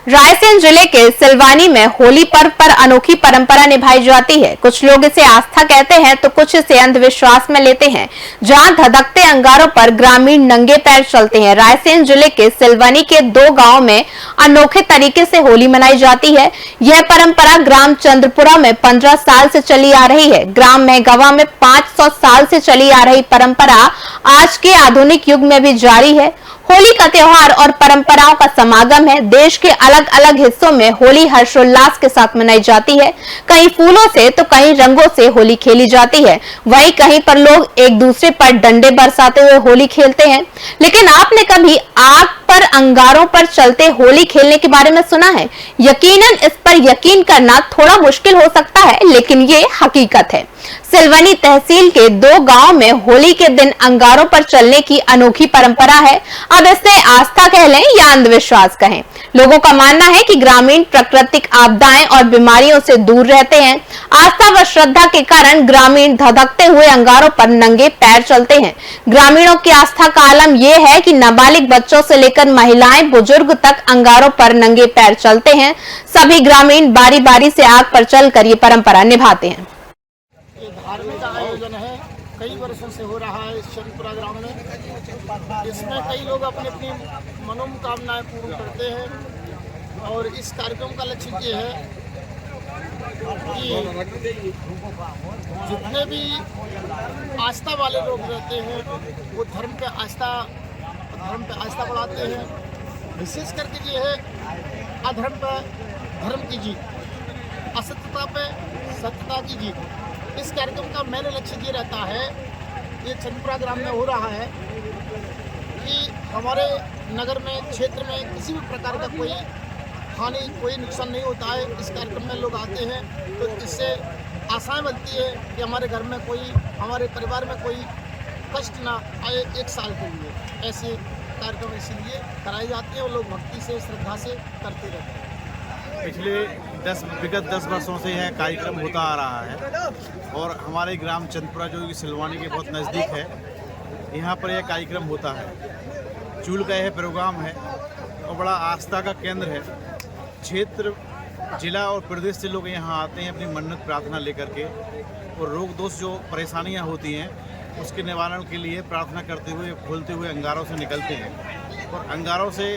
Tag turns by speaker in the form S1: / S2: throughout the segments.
S1: रायसेन जिले के सिलवानी में होली पर्व पर अनोखी परंपरा निभाई जाती है। कुछ लोग इसे आस्था कहते हैं तो कुछ इसे अंधविश्वास में लेते हैं, जहां धधकते अंगारों पर ग्रामीण नंगे पैर चलते हैं। रायसेन जिले के सिलवानी के 2 गांव में अनोखे तरीके से होली मनाई जाती है। यह परंपरा ग्राम चंद्रपुरा में 15 साल से चली आ रही है। ग्राम मेहगवा में 500 साल से चली आ रही परंपरा आज के आधुनिक युग में भी जारी है। होली का त्योहार और परंपराओं का समागम है। देश के अलग अलग हिस्सों में होली हर्षोल्लास के साथ मनाई जाती है। कहीं फूलों से तो कहीं रंगों से होली खेली जाती है। वहीं कहीं पर लोग एक दूसरे पर डंडे बरसाते हुए होली खेलते हैं। लेकिन आपने कभी आग पर अंगारों पर चलते होली खेलने के बारे में सुना है? यकीनन इस पर यकीन करना थोड़ा मुश्किल हो सकता है, लेकिन ये हकीकत है। सिलवानी तहसील के 2 गांव में होली के दिन अंगारों पर चलने की अनोखी परंपरा है। अब इसे आस्था कह लें या अंधविश्वास कहें, लोगों का मानना है कि ग्रामीण प्राकृतिक आपदाएं और बीमारियों से दूर रहते हैं। आस्था व श्रद्धा के कारण ग्रामीण धधकते हुए अंगारों पर नंगे पैर चलते हैं। ग्रामीणों की आस्था का आलम यह है कि नाबालिग बच्चों से लेकर महिलाएं बुजुर्ग तक अंगारों पर नंगे पैर चलते हैं। सभी ग्रामीण बारी बारी से आग पर चलकर ये परंपरा निभाते हैं।
S2: धार्मिक आयोजन है, कई वर्षों से हो रहा है इस चंद्रपुरा ग्राम में। इसमें कई लोग अपनी अपनी मनोकामनाएं पूर्ण करते हैं और इस कार्यक्रम का लक्ष्य ये है कि जितने भी आस्था वाले लोग रहते हैं वो धर्म पे आस्था बढ़ाते हैं। विशेष करके ये है अधर्म पे धर्म की जीत, असत्यता पे सत्यता की जीत। इस कार्यक्रम का मेन लक्ष्य ये रहता है, ये चंद्रपुरा ग्राम में हो रहा है कि हमारे नगर में, क्षेत्र में किसी भी प्रकार का कोई हानि, कोई नुकसान नहीं होता है। इस कार्यक्रम में लोग आते हैं तो इससे आशाएं बनती है कि हमारे घर में कोई, हमारे परिवार में कोई कष्ट ना आए 1 साल के लिए। ऐसे कार्यक्रम इसीलिए कराए जाते हैं और लोग भक्ति से, श्रद्धा से करते रहते हैं।
S3: पिछले विगत 10 वर्षों से यह कार्यक्रम होता आ रहा है और हमारे ग्राम चंद्रपुरा जो कि सिलवानी के बहुत नज़दीक है, यहाँ पर यह कार्यक्रम होता है। चूल का यह प्रोग्राम है और बड़ा आस्था का केंद्र है। क्षेत्र, जिला और प्रदेश से लोग यहाँ आते हैं अपनी मन्नत प्रार्थना लेकर के, और रोग दोष जो परेशानियाँ होती हैं उसके निवारण के लिए प्रार्थना करते हुए, खोलते हुए अंगारों से निकलते हैं और अंगारों से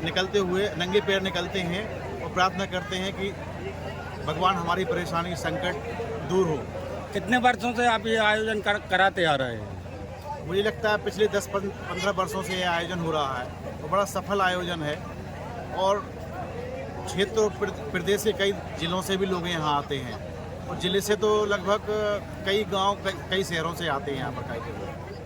S3: निकलते हुए नंगे पैर निकलते हैं और प्रार्थना करते हैं कि भगवान हमारी परेशानी, संकट दूर हो।
S4: कितने वर्षों से आप ये आयोजन कराते आ रहे हैं?
S3: मुझे लगता है पिछले 10-15 वर्षों से यह आयोजन हो रहा है और बड़ा सफल आयोजन है। और क्षेत्र और प्रदेश के कई जिलों से भी लोग यहाँ आते हैं और जिले से तो लगभग कई गांव, कई शहरों से आते हैं यहाँ पर कार्यक्रम।